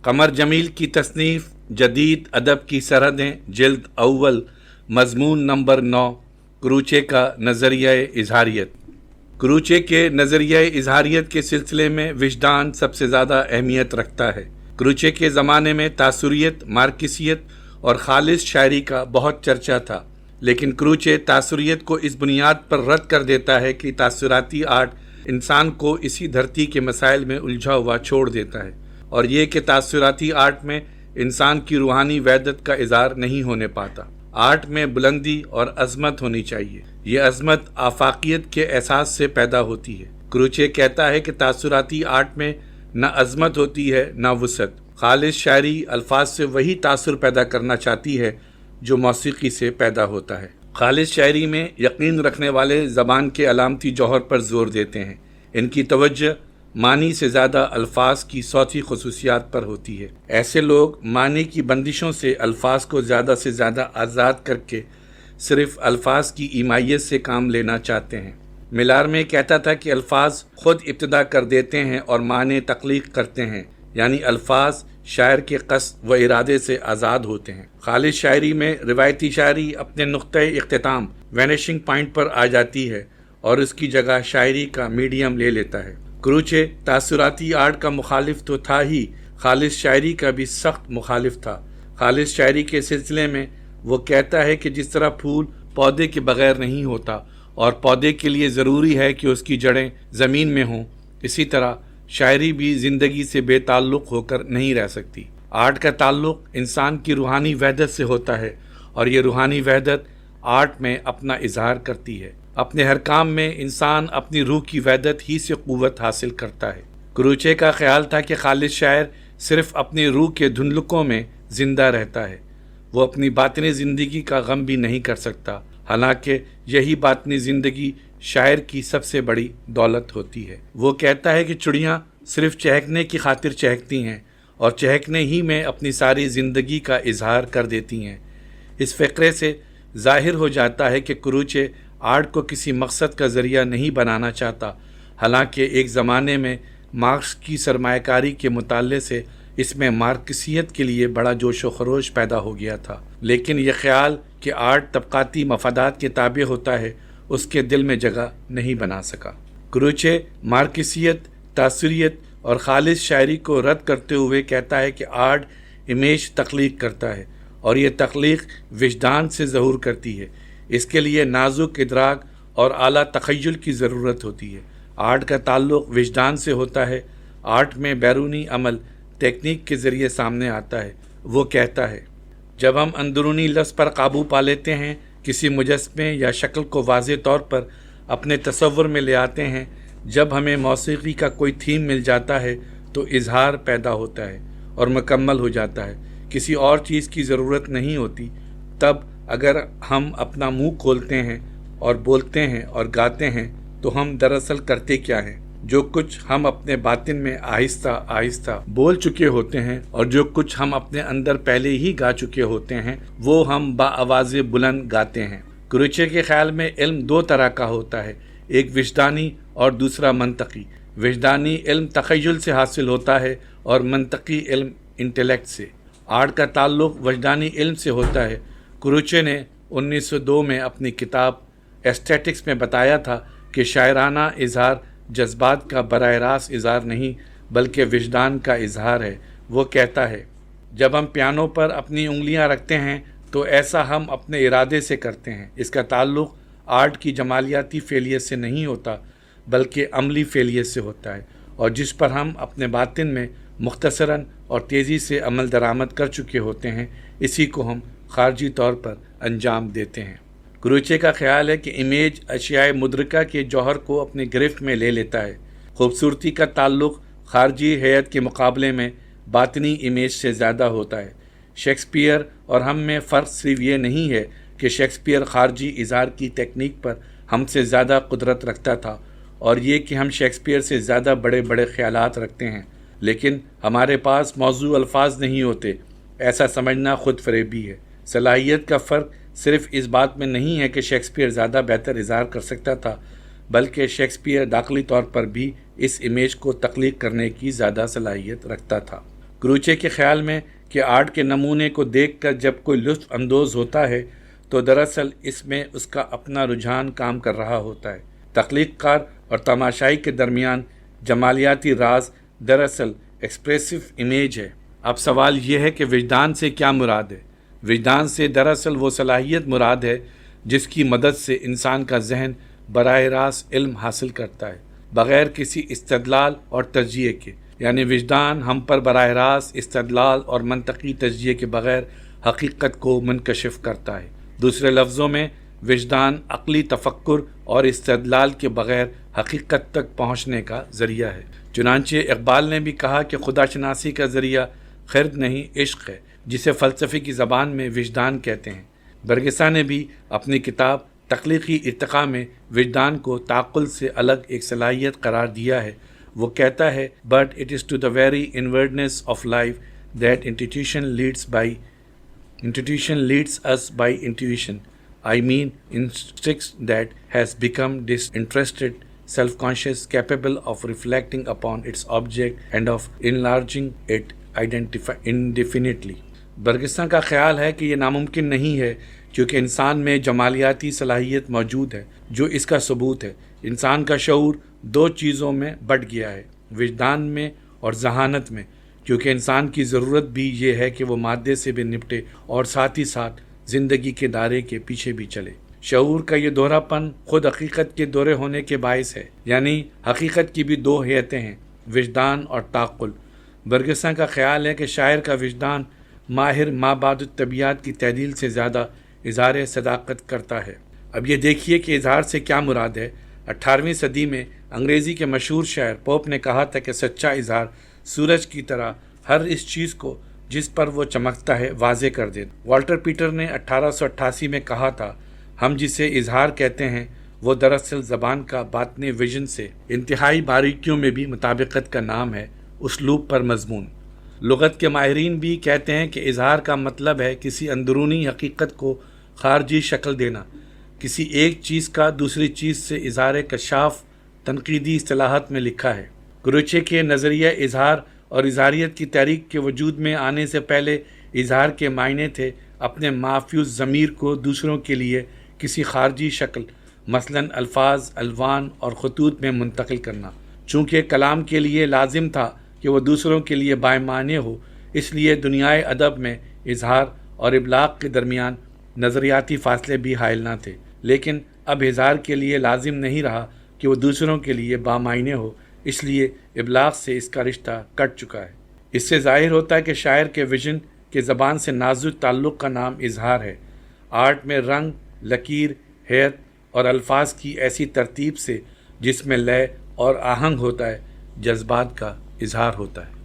قمر جمیل کی تصنیف جدید ادب کی سرحدیں جلد اول مضمون نمبر 9 کروچے کا نظریہ اظہاریت۔ کروچے کے نظریہ اظہاریت کے سلسلے میں وجدان سب سے زیادہ اہمیت رکھتا ہے۔ کروچے کے زمانے میں تاثریت، مارکسیت اور خالص شاعری کا بہت چرچا تھا، لیکن کروچے تاثریت کو اس بنیاد پر رد کر دیتا ہے کہ تاثراتی آرٹ انسان کو اسی دھرتی کے مسائل میں الجھا ہوا چھوڑ دیتا ہے، اور یہ کہ تاثراتی آرٹ میں انسان کی روحانی وحدت کا اظہار نہیں ہونے پاتا۔ آرٹ میں بلندی اور عظمت ہونی چاہیے۔ یہ عظمت آفاقیت کے احساس سے پیدا ہوتی ہے۔ کروچے کہتا ہے کہ تاثراتی آرٹ میں نہ عظمت ہوتی ہے نہ وسعت۔ خالص شاعری الفاظ سے وہی تاثر پیدا کرنا چاہتی ہے جو موسیقی سے پیدا ہوتا ہے۔ خالص شاعری میں یقین رکھنے والے زبان کے علامتی جوہر پر زور دیتے ہیں۔ ان کی توجہ معنی سے زیادہ الفاظ کی صوتی خصوصیات پر ہوتی ہے۔ ایسے لوگ معنی کی بندشوں سے الفاظ کو زیادہ سے زیادہ آزاد کر کے صرف الفاظ کی ایمائیت سے کام لینا چاہتے ہیں۔ ملار میں کہتا تھا کہ الفاظ خود ابتدا کر دیتے ہیں اور معنی تخلیق کرتے ہیں، یعنی الفاظ شاعر کے قصد و ارادے سے آزاد ہوتے ہیں۔ خالص شاعری میں روایتی شاعری اپنے نقطۂ اختتام وینیشنگ پوائنٹ پر آ جاتی ہے اور اس کی جگہ شاعری کا میڈیم لے لیتا ہے۔ کروچے تاثراتی آرٹ کا مخالف تو تھا ہی، خالص شاعری کا بھی سخت مخالف تھا۔ خالص شاعری کے سلسلے میں وہ کہتا ہے کہ جس طرح پھول پودے کے بغیر نہیں ہوتا اور پودے کے لیے ضروری ہے کہ اس کی جڑیں زمین میں ہوں، اسی طرح شاعری بھی زندگی سے بے تعلق ہو کر نہیں رہ سکتی۔ آرٹ کا تعلق انسان کی روحانی وحدت سے ہوتا ہے، اور یہ روحانی وحدت آرٹ میں اپنا اظہار کرتی ہے۔ اپنے ہر کام میں انسان اپنی روح کی وحدت ہی سے قوت حاصل کرتا ہے۔ کروچے کا خیال تھا کہ خالص شاعر صرف اپنی روح کے دھندلکوں میں زندہ رہتا ہے، وہ اپنی باطنی زندگی کا غم بھی نہیں کر سکتا، حالانکہ یہی باطنی زندگی شاعر کی سب سے بڑی دولت ہوتی ہے۔ وہ کہتا ہے کہ چڑیاں صرف چہکنے کی خاطر چہکتی ہیں اور چہکنے ہی میں اپنی ساری زندگی کا اظہار کر دیتی ہیں۔ اس فقرے سے ظاہر ہو جاتا ہے کہ کروچے آرٹ کو کسی مقصد کا ذریعہ نہیں بنانا چاہتا، حالانکہ ایک زمانے میں مارکس کی سرمایہ کاری کے مطالعے سے اس میں مارکسیت کے لیے بڑا جوش و خروش پیدا ہو گیا تھا، لیکن یہ خیال کہ آرٹ طبقاتی مفادات کے تابع ہوتا ہے اس کے دل میں جگہ نہیں بنا سکا۔ کروچے مارکسیت، تاثریت اور خالص شاعری کو رد کرتے ہوئے کہتا ہے کہ آرٹ امیج تخلیق کرتا ہے اور یہ تخلیق وجدان سے ظہور کرتی ہے۔ اس کے لیے نازک ادراک اور اعلیٰ تخیل کی ضرورت ہوتی ہے۔ آرٹ کا تعلق وجدان سے ہوتا ہے۔ آرٹ میں بیرونی عمل ٹیکنیک کے ذریعے سامنے آتا ہے۔ وہ کہتا ہے جب ہم اندرونی لفظ پر قابو پا لیتے ہیں، کسی مجسمے یا شکل کو واضح طور پر اپنے تصور میں لے آتے ہیں، جب ہمیں موسیقی کا کوئی تھیم مل جاتا ہے تو اظہار پیدا ہوتا ہے اور مکمل ہو جاتا ہے، کسی اور چیز کی ضرورت نہیں ہوتی۔ تب اگر ہم اپنا منہ کھولتے ہیں اور بولتے ہیں اور گاتے ہیں تو ہم دراصل کرتے کیا ہیں؟ جو کچھ ہم اپنے باطن میں آہستہ آہستہ بول چکے ہوتے ہیں اور جو کچھ ہم اپنے اندر پہلے ہی گا چکے ہوتے ہیں وہ ہم بآواز بلند گاتے ہیں۔ کروچے کے خیال میں علم دو طرح کا ہوتا ہے، ایک وجدانی اور دوسرا منطقی۔ وجدانی علم تخیل سے حاصل ہوتا ہے اور منطقی علم انٹلیکٹ سے۔ آرٹ کا تعلق وجدانی علم سے ہوتا ہے۔ کروچے نے 1902 میں اپنی کتاب ایسٹیٹکس میں بتایا تھا کہ شاعرانہ اظہار جذبات کا براہ راست اظہار نہیں بلکہ وجدان کا اظہار ہے۔ وہ کہتا ہے جب ہم پیانو پر اپنی انگلیاں رکھتے ہیں تو ایسا ہم اپنے ارادے سے کرتے ہیں۔ اس کا تعلق آرٹ کی جمالیاتی فعلیت سے نہیں ہوتا بلکہ عملی فعلیت سے ہوتا ہے، اور جس پر ہم اپنے باطن میں مختصراً اور تیزی سے عمل درآمد کر چکے ہوتے ہیں، اسی کو ہم خارجی طور پر انجام دیتے ہیں۔ کروچے کا خیال ہے کہ امیج اشیاء مدرکہ کے جوہر کو اپنی گرفت میں لے لیتا ہے۔ خوبصورتی کا تعلق خارجی ہیئت کے مقابلے میں باطنی امیج سے زیادہ ہوتا ہے۔ شیکسپیئر اور ہم میں فرق صرف یہ نہیں ہے کہ شیکسپیئر خارجی اظہار کی ٹیکنیک پر ہم سے زیادہ قدرت رکھتا تھا، اور یہ کہ ہم شیکسپیئر سے زیادہ بڑے بڑے خیالات رکھتے ہیں، لیکن ہمارے پاس موضوع الفاظ نہیں ہوتے۔ ایسا سمجھنا خود فریبی ہے۔ صلاحیت کا فرق صرف اس بات میں نہیں ہے کہ شیکسپیئر زیادہ بہتر اظہار کر سکتا تھا، بلکہ شیکسپیئر داخلی طور پر بھی اس امیج کو تخلیق کرنے کی زیادہ صلاحیت رکھتا تھا۔ کروچے کے خیال میں کہ آرٹ کے نمونے کو دیکھ کر جب کوئی لطف اندوز ہوتا ہے تو دراصل اس میں اس کا اپنا رجحان کام کر رہا ہوتا ہے۔ تخلیق کار اور تماشائی کے درمیان جمالیاتی راز دراصل ایکسپریسو امیج ہے۔ اب سوال یہ ہے کہ وجدان سے کیا مراد ہے؟ وجدان سے دراصل وہ صلاحیت مراد ہے جس کی مدد سے انسان کا ذہن براہ راست علم حاصل کرتا ہے، بغیر کسی استدلال اور تجزیے کے۔ یعنی وجدان ہم پر براہ راست استدلال اور منطقی تجزیے کے بغیر حقیقت کو منکشف کرتا ہے۔ دوسرے لفظوں میں وجدان عقلی تفکر اور استدلال کے بغیر حقیقت تک پہنچنے کا ذریعہ ہے۔ چنانچہ اقبال نے بھی کہا کہ خدا شناسی کا ذریعہ خرد نہیں عشق ہے، جسے فلسفے کی زبان میں وجدان کہتے ہیں۔ برگسا نے بھی اپنی کتاب تخلیقی ارتقاء میں وجدان کو تعقل سے الگ ایک صلاحیت قرار دیا ہے۔ وہ کہتا ہے but it is to the very inwardness of life that institution leads us by intuition. I mean instincts that has become disinterested, self-conscious, capable of reflecting upon its object and of enlarging it indefinitely. برگسا کا خیال ہے کہ یہ ناممکن نہیں ہے کیونکہ انسان میں جمالیاتی صلاحیت موجود ہے جو اس کا ثبوت ہے۔ انسان کا شعور دو چیزوں میں بٹ گیا ہے، وجدان میں اور ذہانت میں، کیونکہ انسان کی ضرورت بھی یہ ہے کہ وہ مادے سے بھی نپٹے اور ساتھ ہی ساتھ زندگی کے دائرے کے پیچھے بھی چلے۔ شعور کا یہ دوہرا پن خود حقیقت کے دورے ہونے کے باعث ہے، یعنی حقیقت کی بھی دو ہیئتیں ہیں، وجدان اور تعقل۔ برگسا کا خیال ہے کہ شاعر کا وجدان ماہر مابعد الطبیعات کی تحلیل سے زیادہ اظہار صداقت کرتا ہے۔ اب یہ دیکھیے کہ اظہار سے کیا مراد ہے۔ 18ویں صدی میں انگریزی کے مشہور شاعر پوپ نے کہا تھا کہ سچا اظہار سورج کی طرح ہر اس چیز کو جس پر وہ چمکتا ہے واضح کر دے۔ والٹر پیٹر نے 1888 میں کہا تھا، ہم جسے اظہار کہتے ہیں وہ دراصل زبان کا باطنی ویژن سے انتہائی باریکیوں میں بھی مطابقت کا نام ہے، اسلوب پر مضمون۔ لغت کے ماہرین بھی کہتے ہیں کہ اظہار کا مطلب ہے کسی اندرونی حقیقت کو خارجی شکل دینا، کسی ایک چیز کا دوسری چیز سے اظہار کشاف تنقیدی اصطلاحات میں لکھا ہے۔ کروچے کے نظریہ اظہار اور اظہاریت کی تحریک کے وجود میں آنے سے پہلے اظہار کے معنی تھے اپنے محفوظ ضمیر کو دوسروں کے لیے کسی خارجی شکل مثلا الفاظ، الوان اور خطوط میں منتقل کرنا۔ چونکہ کلام کے لیے لازم تھا کہ وہ دوسروں کے لیے بامعنی ہو، اس لیے دنیائے ادب میں اظہار اور ابلاغ کے درمیان نظریاتی فاصلے بھی حائل نہ تھے۔ لیکن اب اظہار کے لیے لازم نہیں رہا کہ وہ دوسروں کے لیے بامعنی ہو، اس لیے ابلاغ سے اس کا رشتہ کٹ چکا ہے۔ اس سے ظاہر ہوتا ہے کہ شاعر کے ویژن کے زبان سے نازک تعلق کا نام اظہار ہے۔ آرٹ میں رنگ، لکیر، ہیئت اور الفاظ کی ایسی ترتیب سے جس میں لے اور آہنگ ہوتا ہے، جذبات کا اظہار ہوتا ہے۔